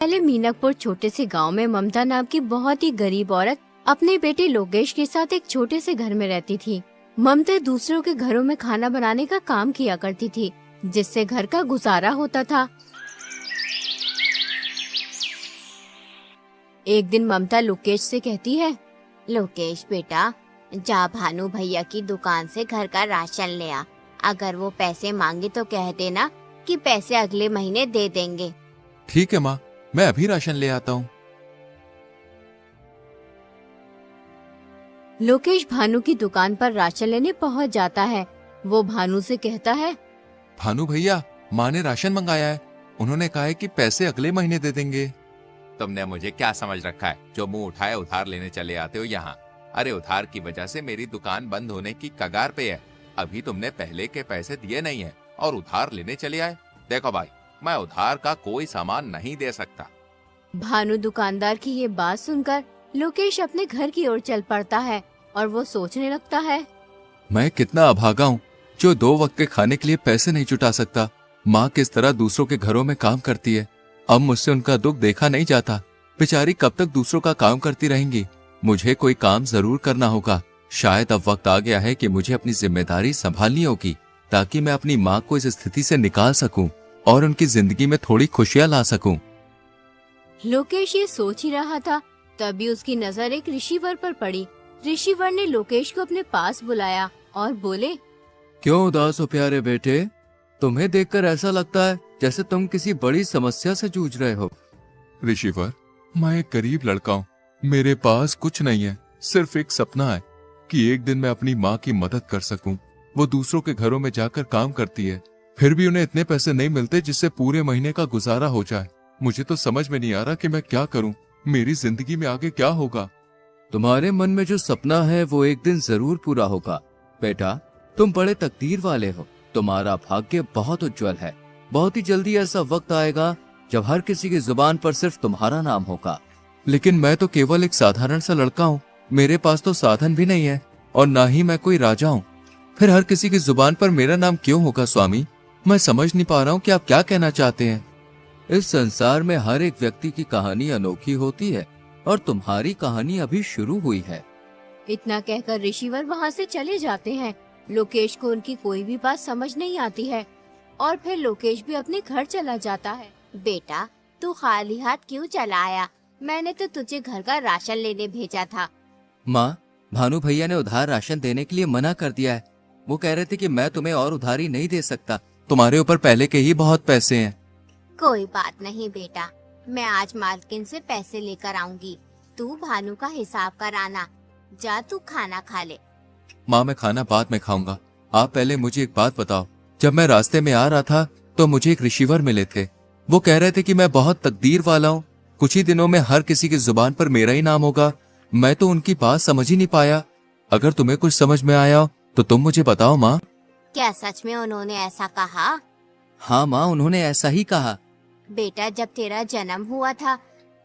पहले मीनापुर छोटे से गांव में ममता नाम की बहुत ही गरीब औरत अपने बेटे लोकेश के साथ एक छोटे से घर में रहती थी। ममता दूसरों के घरों में खाना बनाने का काम किया करती थी, जिससे घर का गुजारा होता था। एक दिन ममता लोकेश से कहती है, लोकेश बेटा, जा भानु भैया की दुकान से घर का राशन ले आ। अगर वो पैसे मांगे तो कह देना कि पैसे अगले महीने दे देंगे। ठीक है माँ, मैं अभी राशन ले आता हूँ। लोकेश भानु की दुकान पर राशन लेने पहुँच जाता है। वो भानु से कहता है, भानु भैया, माँ ने राशन मंगाया है। उन्होंने कहा है कि पैसे अगले महीने दे देंगे। तुमने मुझे क्या समझ रखा है, जो मुंह उठाए उधार लेने चले आते हो यहाँ। अरे उधार की वजह से मेरी दुकान बंद होने की कगार पे है। अभी तुमने पहले के पैसे दिए नहीं है और उधार लेने चले आए। देखो भाई, मैं उधार का कोई सामान नहीं दे सकता। भानु दुकानदार की ये बात सुनकर लोकेश अपने घर की ओर चल पड़ता है और वो सोचने लगता है, मैं कितना अभागा हूँ जो 2 वक्त के खाने के लिए पैसे नहीं जुटा सकता। माँ किस तरह दूसरों के घरों में काम करती है। अब मुझसे उनका दुख देखा नहीं जाता। बेचारी कब तक दूसरों का काम करती रहेंगी। मुझे कोई काम जरूर करना होगा। शायद अब वक्त आ गया है कि मुझे अपनी जिम्मेदारी संभालनी होगी, ताकि मैं अपनी माँ को इस स्थिति से निकाल सकूं और उनकी जिंदगी में थोड़ी खुशियां ला सकूं। लोकेश ये सोच ही रहा था, तभी उसकी नजर एक ऋषिवर पर पड़ी। ऋषिवर ने लोकेश को अपने पास बुलाया और बोले, क्यों उदास हो प्यारे बेटे? तुम्हें देखकर ऐसा लगता है जैसे तुम किसी बड़ी समस्या से जूझ रहे हो। ऋषिवर, मैं एक गरीब लड़का हूँ। मेरे पास कुछ नहीं है, सिर्फ एक सपना है कि एक दिन मैं अपनी माँ की मदद कर सकूं। वो दूसरों के घरों में जाकर काम करती है, फिर भी उन्हें इतने पैसे नहीं मिलते जिससे पूरे महीने का गुजारा हो जाए। मुझे तो समझ में नहीं आ रहा कि मैं क्या करूं। मेरी जिंदगी में आगे क्या होगा। तुम्हारे मन में जो सपना है वो एक दिन जरूर पूरा होगा बेटा। तुम बड़े तकदीर वाले हो। तुम्हारा भाग्य बहुत उज्जवल है। बहुत ही जल्दी ऐसा वक्त आएगा जब हर किसी की जुबान पर सिर्फ तुम्हारा नाम होगा। लेकिन मैं तो केवल एक साधारण सा लड़का हूँ। मेरे पास तो साधन भी नहीं है और ना ही मैं कोई राजा हूँ। फिर हर किसी की जुबान पर मेरा नाम क्यों होगा स्वामी? मैं समझ नहीं पा रहा हूँ कि आप क्या कहना चाहते हैं। इस संसार में हर एक व्यक्ति की कहानी अनोखी होती है और तुम्हारी कहानी अभी शुरू हुई है। इतना कहकर ऋषिवर वहाँ से चले जाते हैं। लोकेश को उनकी कोई भी बात समझ नहीं आती है और फिर लोकेश भी अपने घर चला जाता है। बेटा, तू खाली हाथ क्यों चला आया? मैंने तो तुझे घर का राशन लेने भेजा था। माँ, भानु भैया ने उधार राशन देने के लिए मना कर दिया है। वो कह रहे थे कि मैं तुम्हें और उधारी नहीं दे सकता। तुम्हारे ऊपर पहले के ही बहुत पैसे हैं। कोई बात नहीं बेटा, मैं आज मालकिन से पैसे लेकर आऊंगी। तू भानु का हिसाब कराना। जा तू खाना खा ले। माँ, मैं खाना बाद में खाऊंगा। आप पहले मुझे एक बात बताओ। जब मैं रास्ते में आ रहा था तो मुझे एक ऋषिवर मिले थे। वो कह रहे थे कि मैं बहुत तकदीर वाला हूँ। कुछ ही दिनों में हर किसी की जुबान पर मेरा ही नाम होगा। मैं तो उनकी बात समझ ही नहीं पाया। अगर तुम्हें कुछ समझ में आया तो तुम मुझे बताओ माँ। क्या सच में उन्होंने ऐसा कहा? हाँ माँ, उन्होंने ऐसा ही कहा। बेटा, जब तेरा जन्म हुआ था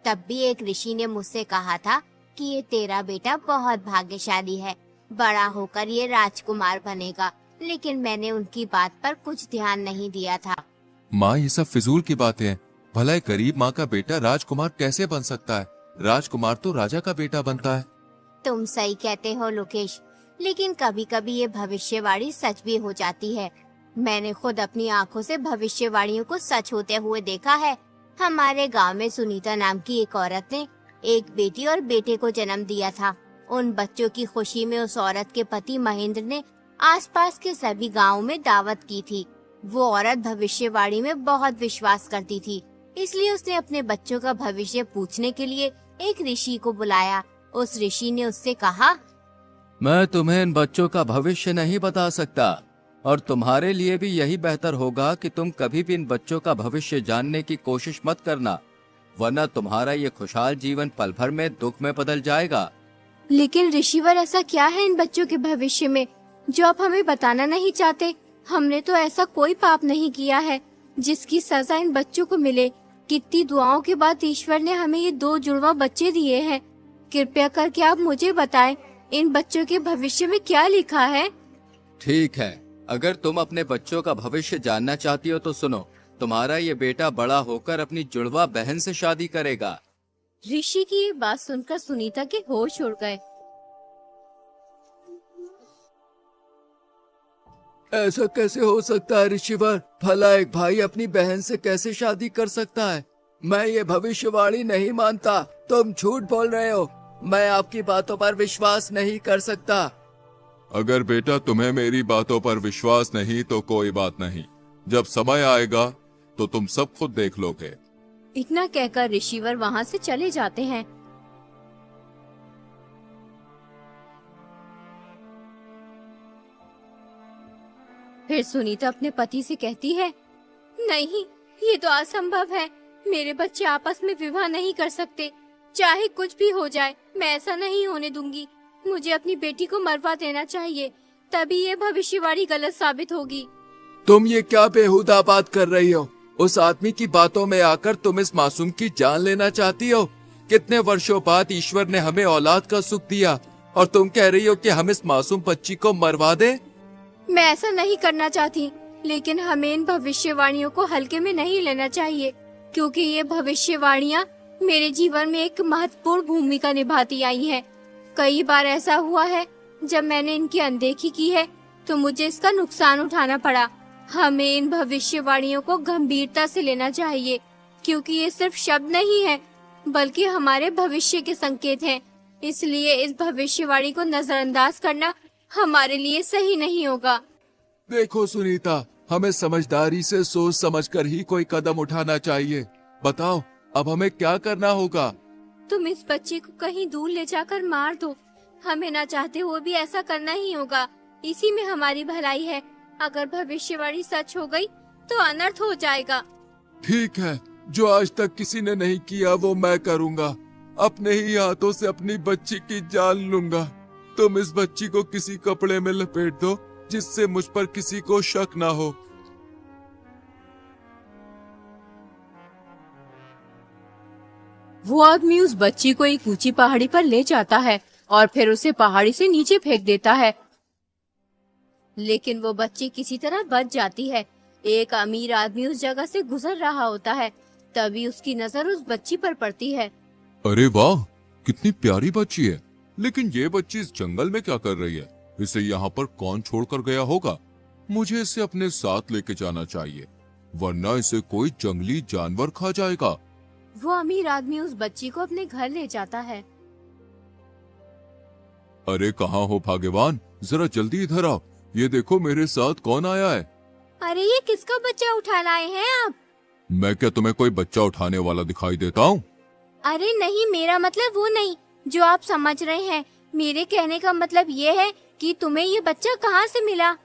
तब भी एक ऋषि ने मुझसे कहा था कि ये तेरा बेटा बहुत भाग्यशाली है, बड़ा होकर ये राजकुमार बनेगा। लेकिन मैंने उनकी बात पर कुछ ध्यान नहीं दिया था। माँ, ये सब फिजूल की बातें हैं। भला एक गरीब माँ का बेटा राजकुमार कैसे बन सकता है? राजकुमार तो राजा का बेटा बनता है। तुम सही कहते हो लोकेश, लेकिन कभी कभी ये भविष्यवाणी सच भी हो जाती है। मैंने खुद अपनी आंखों से भविष्यवाणियों को सच होते हुए देखा है। हमारे गांव में सुनीता नाम की एक औरत ने एक बेटी और बेटे को जन्म दिया था। उन बच्चों की खुशी में उस औरत के पति महेंद्र ने आसपास के सभी गांवों में दावत की थी। वो औरत भविष्यवाणी में बहुत विश्वास करती थी, इसलिए उसने अपने बच्चों का भविष्य पूछने के लिए एक ऋषि को बुलाया। उस ऋषि ने उससे कहा, मैं तुम्हें इन बच्चों का भविष्य नहीं बता सकता और तुम्हारे लिए भी यही बेहतर होगा कि तुम कभी भी इन बच्चों का भविष्य जानने की कोशिश मत करना, वरना तुम्हारा ये खुशहाल जीवन पल भर में दुख में बदल जाएगा। लेकिन ऋषिवर, ऐसा क्या है इन बच्चों के भविष्य में जो आप हमें बताना नहीं चाहते? हमने तो ऐसा कोई पाप नहीं किया है जिसकी सजा इन बच्चों को मिले। कितनी दुआओं के बाद ईश्वर ने हमें ये 2 जुड़वा बच्चे दिए हैं। कृपया करके आप मुझे बताएं, इन बच्चों के भविष्य में क्या लिखा है? ठीक है, अगर तुम अपने बच्चों का भविष्य जानना चाहती हो तो सुनो। तुम्हारा ये बेटा बड़ा होकर अपनी जुड़वा बहन से शादी करेगा। ऋषि की ये बात सुनकर सुनीता के होश उड़ गए। ऐसा कैसे हो सकता है ऋषिवर? भला एक भाई अपनी बहन से कैसे शादी कर सकता है? मैं ये भविष्यवाणी नहीं मानता। तुम झूठ बोल रहे हो। मैं आपकी बातों पर विश्वास नहीं कर सकता। अगर बेटा तुम्हें मेरी बातों पर विश्वास नहीं तो कोई बात नहीं, जब समय आएगा तो तुम सब खुद देख लोगे। इतना कहकर ऋषिवर वहाँ से चले जाते हैं। फिर सुनीता अपने पति से कहती है, नहीं, ये तो असंभव है। मेरे बच्चे आपस में विवाह नहीं कर सकते। चाहे कुछ भी हो जाए, मैं ऐसा नहीं होने दूंगी। मुझे अपनी बेटी को मरवा देना चाहिए, तभी ये भविष्यवाणी गलत साबित होगी। तुम ये क्या बेहुदा बात कर रही हो? उस आदमी की बातों में आकर तुम इस मासूम की जान लेना चाहती हो? कितने वर्षों बाद ईश्वर ने हमें औलाद का सुख दिया और तुम कह रही हो कि हम इस मासूम बच्ची को मरवा दें? मैं ऐसा नहीं करना चाहती, लेकिन हमें इन भविष्यवाणियों को हल्के में नहीं लेना चाहिए, क्योंकि ये भविष्यवाणियाँ मेरे जीवन में एक महत्वपूर्ण भूमिका निभाती आई हैं। कई बार ऐसा हुआ है जब मैंने इनकी अनदेखी की है तो मुझे इसका नुकसान उठाना पड़ा। हमें इन भविष्यवाणियों को गंभीरता से लेना चाहिए, क्योंकि ये सिर्फ शब्द नहीं है बल्कि हमारे भविष्य के संकेत हैं। इसलिए इस भविष्यवाणी को नजरअंदाज करना हमारे लिए सही नहीं होगा। देखो सुनीता, हमें समझदारी से सोच समझकर ही कोई कदम उठाना चाहिए। बताओ अब हमें क्या करना होगा? तुम इस बच्चे को कहीं दूर ले जाकर मार दो। हमें ना चाहते हुए भी ऐसा करना ही होगा। इसी में हमारी भलाई है। अगर भविष्यवाणी सच हो गई तो अनर्थ हो जाएगा। ठीक है, जो आज तक किसी ने नहीं किया वो मैं करूँगा। अपने ही हाथों से अपनी बच्ची की जान लूंगा। तुम इस बच्ची को किसी कपड़े में लपेट दो जिससे मुझ पर किसी को शक ना हो। वो आदमी उस बच्ची को एक ऊंची पहाड़ी पर ले जाता है और फिर उसे पहाड़ी से नीचे फेंक देता है, लेकिन वो बच्ची किसी तरह बच जाती है। एक अमीर आदमी उस जगह से गुजर रहा होता है, तभी उसकी नजर उस बच्ची पर पड़ती है। अरे वाह, कितनी प्यारी बच्ची है। लेकिन ये बच्ची इस जंगल में क्या कर रही है? इसे यहाँ पर कौन छोड़कर गया होगा? मुझे इसे अपने साथ लेके जाना चाहिए, वरना इसे कोई जंगली जानवर खा जाएगा। वो अमीर आदमी उस बच्ची को अपने घर ले जाता है। अरे कहाँ हो भाग्यवान, जरा जल्दी इधर आओ। ये देखो मेरे साथ कौन आया है। अरे ये किसका बच्चा उठा लाए हैं आप? मैं क्या तुम्हें कोई बच्चा उठाने वाला दिखाई देता हूँ? अरे नहीं, मेरा मतलब वो नहीं जो आप समझ रहे हैं। मेरे कहने का मतलब ये है कि तुम्हें ये बच्चा कहाँ से मिला?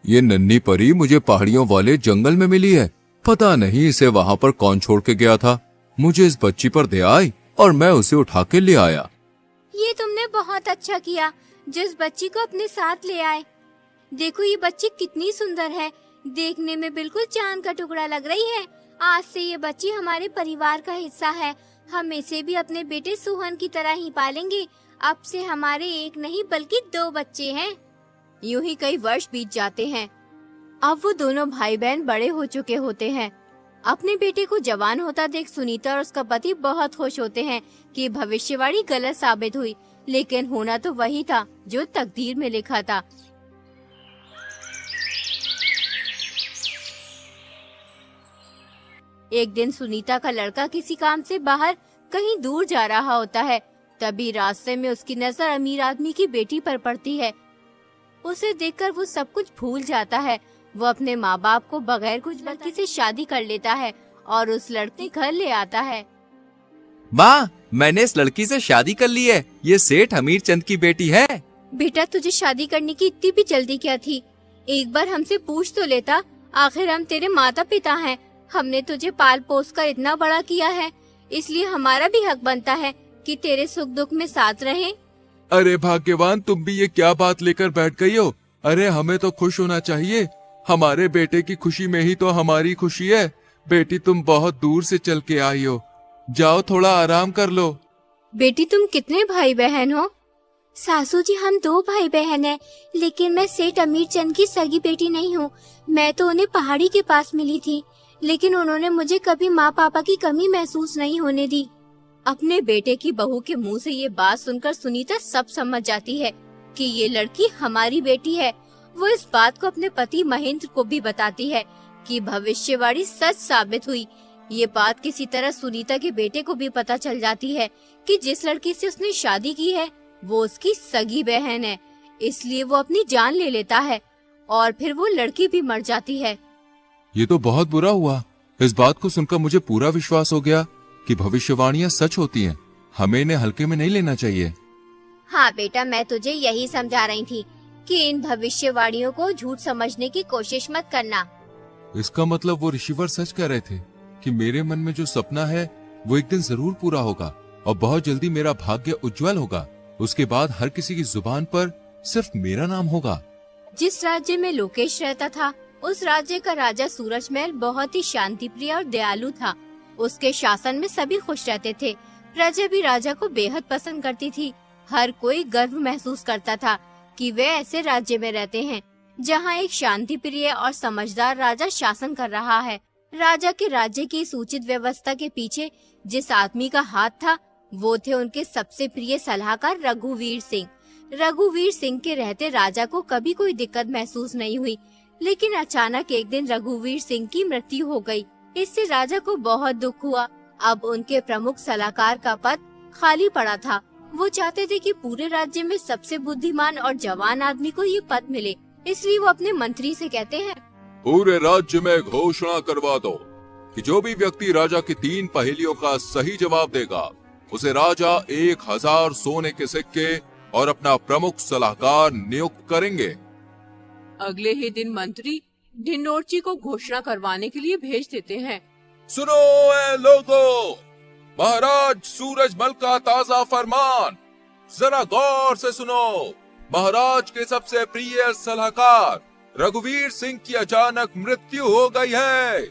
ये नन्ही परी मुझे पहाड़ियों वाले जंगल में मिली है। पता नहीं इसे वहाँ पर कौन छोड़ के गया था। मुझे इस बच्ची पर दया आई और मैं उसे उठा के ले आया। ये तुमने बहुत अच्छा किया जिस बच्ची को अपने साथ ले आए। देखो ये बच्ची कितनी सुंदर है, देखने में बिल्कुल चांद का टुकड़ा लग रही है। आज से ये बच्ची हमारे परिवार का हिस्सा है। हम इसे भी अपने बेटे सुहन की तरह ही पालेंगे। अब से हमारे एक नहीं बल्कि 2 बच्चे हैं। यूं ही कई वर्ष बीत जाते हैं। अब वो दोनों भाई बहन बड़े हो चुके होते हैं। अपने बेटे को जवान होता देख सुनीता और उसका पति बहुत खुश होते हैं कि भविष्यवाणी गलत साबित हुई, लेकिन होना तो वही था जो तकदीर में लिखा था। एक दिन सुनीता का लड़का किसी काम से बाहर कहीं दूर जा रहा होता है। तभी रास्ते में उसकी नजर अमीर आदमी की बेटी पर पड़ती है। उसे देखकर वो सब कुछ भूल जाता है। वो अपने माँ बाप को बगैर कुछ लड़की से शादी कर लेता है और उस लड़के घर ले आता है। माँ, मैंने इस लड़की से शादी कर ली है। ये सेठ हमीर चंद की बेटी है। बेटा, तुझे शादी करने की इतनी भी जल्दी क्या थी? एक बार हमसे पूछ तो लेता। आखिर हम तेरे माता पिता हैं। हमने तुझे पाल पोस कर इतना बड़ा किया है, इसलिए हमारा भी हक बनता है कि तेरे सुख दुख में साथ रहें। अरे भाग्यवान, तुम भी ये क्या बात लेकर बैठ गई हो? अरे हमें तो खुश होना चाहिए। हमारे बेटे की खुशी में ही तो हमारी खुशी है। बेटी, तुम बहुत दूर से चल के आई हो, जाओ थोड़ा आराम कर लो। बेटी, तुम कितने भाई बहन हो? सासू जी, हम 2 भाई बहन हैं, लेकिन मैं सेठ अमीर चंद की सगी बेटी नहीं हूँ। मैं तो उन्हें पहाड़ी के पास मिली थी। लेकिन उन्होंने मुझे कभी माँ पापा की कमी महसूस नहीं होने दी। अपने बेटे की बहू के मुंह से ये बात सुनकर सुनीता सब समझ जाती है कि ये लड़की हमारी बेटी है। वो इस बात को अपने पति महेंद्र को भी बताती है कि भविष्यवाणी सच साबित हुई। ये बात किसी तरह सुनीता के बेटे को भी पता चल जाती है कि जिस लड़की से उसने शादी की है वो उसकी सगी बहन है, इसलिए वो अपनी जान ले लेता है और फिर वो लड़की भी मर जाती है। ये तो बहुत बुरा हुआ। इस बात को सुनकर मुझे पूरा विश्वास हो गया कि भविष्यवाणियां सच होती हैं। हमें इन्हें हल्के में नहीं लेना चाहिए। हाँ बेटा, मैं तुझे यही समझा रही थी कि इन भविष्यवाणियों को झूठ समझने की कोशिश मत करना। इसका मतलब वो ऋषिवर सच कह रहे थे कि मेरे मन में जो सपना है वो एक दिन जरूर पूरा होगा और बहुत जल्दी मेरा भाग्य उज्जवल होगा। उसके बाद हर किसी की जुबान पर सिर्फ मेरा नाम होगा। जिस राज्य में लोकेश रहता था उस राज्य का राजा सूरजमहल बहुत ही शांतिप्रिय और दयालु था। उसके शासन में सभी खुश रहते थे। प्रजा भी राजा को बेहद पसंद करती थी। हर कोई गर्व महसूस करता था कि वे ऐसे राज्य में रहते हैं जहां एक शांतिप्रिय और समझदार राजा शासन कर रहा है। राजा के राज्य की इस उचित व्यवस्था के पीछे जिस आदमी का हाथ था वो थे उनके सबसे प्रिय सलाहकार रघुवीर सिंह। रघुवीर सिंह के रहते राजा को कभी कोई दिक्कत महसूस नहीं हुई, लेकिन अचानक एक दिन रघुवीर सिंह की मृत्यु हो गई। इससे राजा को बहुत दुख हुआ। अब उनके प्रमुख सलाहकार का पद खाली पड़ा था। वो चाहते थे कि पूरे राज्य में सबसे बुद्धिमान और जवान आदमी को ये पद मिले, इसलिए वो अपने मंत्री से कहते हैं, पूरे राज्य में घोषणा करवा दो कि जो भी व्यक्ति राजा की 3 पहेलियों का सही जवाब देगा उसे राजा 1000 सोने के सिक्के और अपना प्रमुख सलाहकार नियुक्त करेंगे। अगले ही दिन मंत्री ढिंडोरची को घोषणा करवाने के लिए भेज देते हैं। सुनो ए लोगों, महाराज सूरजमल का ताजा फरमान जरा गौर से सुनो। महाराज के सबसे प्रिय सलाहकार रघुवीर सिंह की अचानक मृत्यु हो गई है,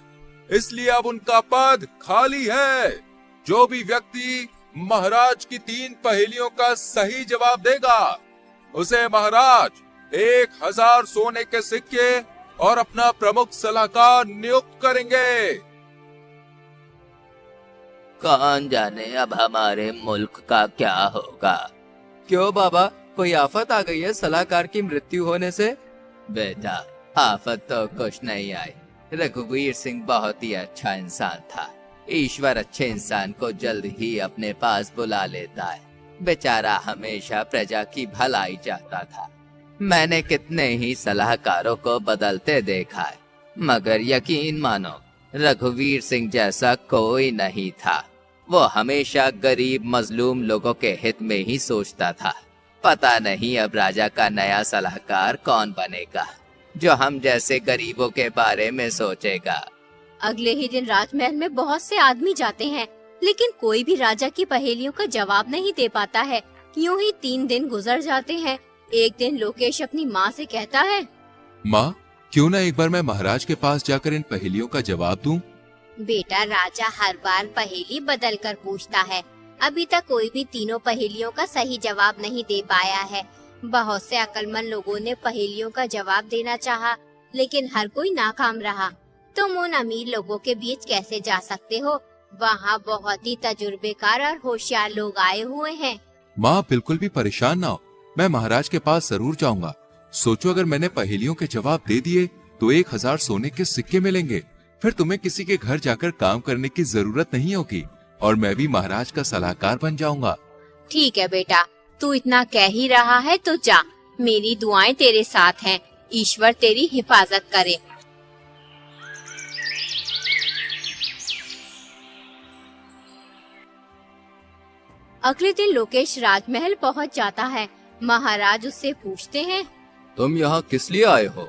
इसलिए अब उनका पद खाली है। जो भी व्यक्ति महाराज की 3 पहेलियों का सही जवाब देगा उसे महाराज 1000 सोने के सिक्के और अपना प्रमुख सलाहकार नियुक्त करेंगे। कौन जाने अब हमारे मुल्क का क्या होगा। क्यों बाबा, कोई आफत आ गई है सलाहकार की मृत्यु होने से? बेटा, आफत तो कुछ नहीं आई। रघुवीर सिंह बहुत ही अच्छा इंसान था। ईश्वर अच्छे इंसान को जल्द ही अपने पास बुला लेता है। बेचारा हमेशा प्रजा की भलाई चाहता था। मैंने कितने ही सलाहकारों को बदलते देखा है, मगर यकीन मानो रघुवीर सिंह जैसा कोई नहीं था। वो हमेशा गरीब मजलूम लोगों के हित में ही सोचता था। पता नहीं अब राजा का नया सलाहकार कौन बनेगा जो हम जैसे गरीबों के बारे में सोचेगा। अगले ही दिन राजमहल में बहुत से आदमी जाते हैं, लेकिन कोई भी राजा की पहेलियों का जवाब नहीं दे पाता है। यूं ही 3 दिन गुजर जाते हैं। एक दिन लोकेश अपनी माँ से कहता है, माँ, क्यों ना एक बार मैं महाराज के पास जाकर इन पहेलियों का जवाब दूं? बेटा, राजा हर बार पहेली बदल कर पूछता है। अभी तक कोई भी तीनों पहेलियों का सही जवाब नहीं दे पाया है। बहुत से अक्लमंद लोगों ने पहेलियों का जवाब देना चाहा, लेकिन हर कोई नाकाम रहा। तुम उन अमीर लोगों के बीच कैसे जा सकते हो? वहाँ बहुत ही तजुर्बेकार और होशियार लोग आए हुए हैं। माँ, बिल्कुल भी परेशान ना हो, मैं महाराज के पास जरूर जाऊंगा। सोचो, अगर मैंने पहेलियों के जवाब दे दिए तो 1000 सोने के सिक्के मिलेंगे। फिर तुम्हें किसी के घर जाकर काम करने की जरूरत नहीं होगी और मैं भी महाराज का सलाहकार बन जाऊंगा। ठीक है बेटा, तू इतना कह ही रहा है तो जा। मेरी दुआएं तेरे साथ हैं। ईश्वर तेरी हिफाजत करे। अगले दिन लोकेश राजमहल पहुंच जाता है। महाराज उससे पूछते हैं, तुम यहाँ किस लिए आए हो?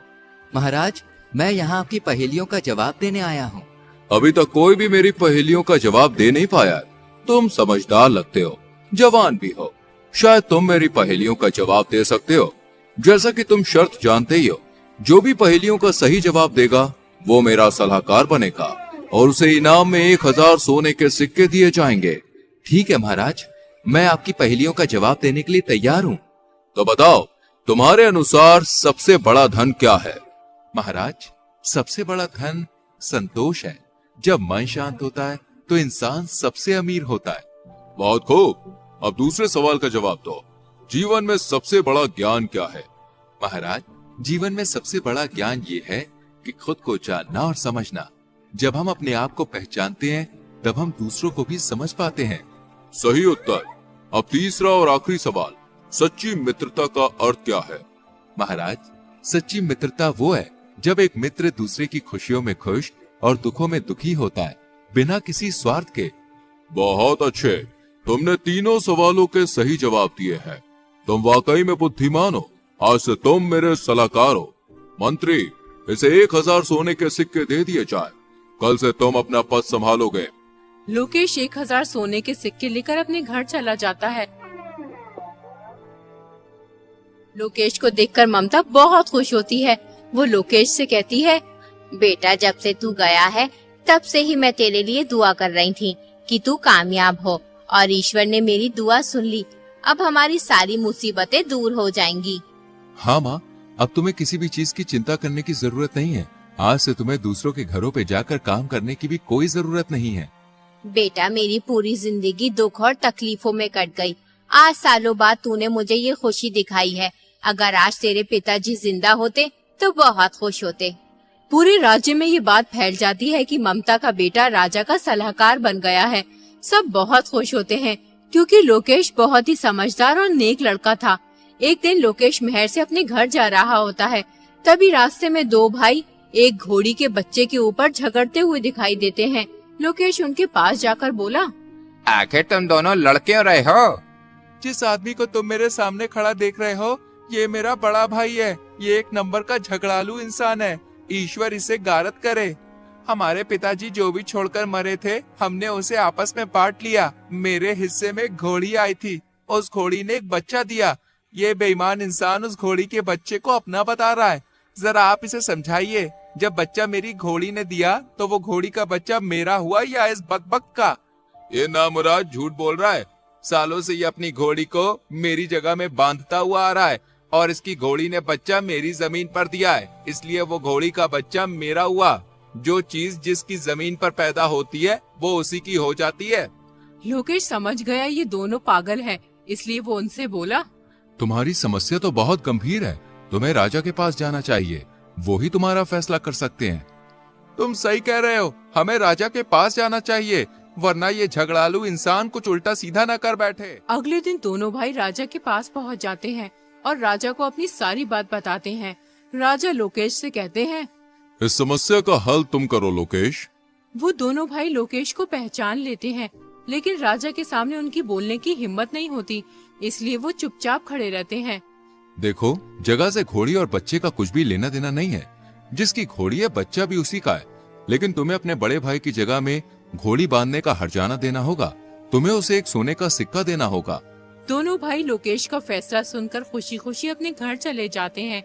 महाराज, मैं यहाँ आपकी पहेलियों का जवाब देने आया हूँ। अभी तक कोई भी मेरी पहेलियों का जवाब दे नहीं पाया। तुम समझदार लगते हो, जवान भी हो, शायद तुम मेरी पहेलियों का जवाब दे सकते हो। जैसा कि तुम शर्त जानते ही हो, जो भी पहेलियों का सही जवाब देगा वो मेरा सलाहकार बनेगा और उसे इनाम में 1000 सोने के सिक्के दिए जाएंगे। ठीक है महाराज, मैं आपकी पहेलियों का जवाब देने के लिए तैयार हूँ। तो बताओ, तुम्हारे अनुसार सबसे बड़ा धन क्या है? महाराज, सबसे बड़ा धन संतोष है। जब मन शांत होता है तो इंसान सबसे अमीर होता है। बहुत खूब, अब दूसरे सवाल का जवाब दो। जीवन में सबसे बड़ा ज्ञान क्या है? महाराज, जीवन में सबसे बड़ा ज्ञान ये है कि खुद को जानना और समझना। जब हम अपने आप को पहचानते हैं तब हम दूसरों को भी समझ पाते हैं। सही उत्तर। अब तीसरा और आखिरी सवाल, सच्ची मित्रता का अर्थ क्या है? महाराज, सच्ची मित्रता वो है जब एक मित्र दूसरे की खुशियों में खुश और दुखों में दुखी होता है, बिना किसी स्वार्थ के। बहुत अच्छे, तुमने तीनों सवालों के सही जवाब दिए हैं। तुम वाकई में बुद्धिमान हो। आज से तुम मेरे सलाहकार हो। मंत्री, इसे 1000 सोने के सिक्के दे दिए जाए। कल से तुम अपना पद संभालोगे। लोकेश 1000 सोने के सिक्के लेकर अपने घर चला जाता है। लोकेश को देखकर ममता बहुत खुश होती है। वो लोकेश से कहती है, बेटा, जब से तू गया है तब से ही मैं तेरे लिए दुआ कर रही थी कि तू कामयाब हो, और ईश्वर ने मेरी दुआ सुन ली। अब हमारी सारी मुसीबतें दूर हो जाएंगी। हाँ माँ, अब तुम्हें किसी भी चीज की चिंता करने की जरूरत नहीं है। आज से तुम्हें दूसरों के घरों पे जाकर काम करने की भी कोई जरूरत नहीं है। बेटा, मेरी पूरी जिंदगी दुख और तकलीफों में कट गई। आज सालों बाद तूने मुझे ये खुशी दिखाई है। अगर आज तेरे पिताजी जिंदा होते तो बहुत खुश होते। पूरे राज्य में ये बात फैल जाती है कि ममता का बेटा राजा का सलाहकार बन गया है। सब बहुत खुश होते हैं क्योंकि लोकेश बहुत ही समझदार और नेक लड़का था। एक दिन लोकेश महल से अपने घर जा रहा होता है। तभी रास्ते में दो भाई एक घोड़ी के बच्चे के ऊपर झगड़ते हुए दिखाई देते हैं। लोकेश उनके पास जाकर बोला, आखिर तुम दोनों लड़ क्यों रहे हो? जिस आदमी को तुम मेरे सामने खड़ा देख रहे हो, ये मेरा बड़ा भाई है। ये एक नंबर का झगड़ालू इंसान है। ईश्वर इसे गारत करे। हमारे पिताजी जो भी छोड़कर मरे थे, हमने उसे आपस में बांट लिया। मेरे हिस्से में घोड़ी आई थी, उस घोड़ी ने एक बच्चा दिया। ये बेईमान इंसान उस घोड़ी के बच्चे को अपना बता रहा है। जरा आप इसे समझाइए। जब बच्चा मेरी घोड़ी ने दिया तो वो घोड़ी का बच्चा मेरा हुआ या इस बकबक का? ये नामुराद झूठ बोल रहा है। सालों से ये अपनी घोड़ी को मेरी जगह में बांधता हुआ आ रहा है और इसकी घोड़ी ने बच्चा मेरी जमीन पर दिया है, इसलिए वो घोड़ी का बच्चा मेरा हुआ। जो चीज जिसकी जमीन पर पैदा होती है वो उसी की हो जाती है। लोकेश समझ गया ये दोनों पागल हैं, इसलिए वो उनसे बोला, तुम्हारी समस्या तो बहुत गंभीर है। तुम्हें राजा के पास जाना चाहिए, वो ही तुम्हारा फैसला कर सकते हैं। तुम सही कह रहे हो, हमें राजा के पास जाना चाहिए, वरना ये झगड़ालू इंसान कुछ उल्टा सीधा न कर बैठे। अगले दिन दोनों भाई राजा के पास पहुंच जाते हैं और राजा को अपनी सारी बात बताते हैं। राजा लोकेश से कहते हैं, इस समस्या का हल तुम करो लोकेश। वो दोनों भाई लोकेश को पहचान लेते हैं, लेकिन राजा के सामने उनकी बोलने की हिम्मत नहीं होती, इसलिए वो चुपचाप खड़े रहते हैं। देखो, जगह से घोड़ी और बच्चे का कुछ भी लेना देना नहीं है। जिसकी घोड़ी है बच्चा भी उसी का है, लेकिन तुम्हें अपने बड़े भाई की जगह में घोड़ी बांधने का हर्जाना देना होगा। तुम्हें उसे एक सोने का सिक्का देना होगा। दोनों भाई लोकेश का फैसला सुनकर खुशी खुशी अपने घर चले जाते हैं।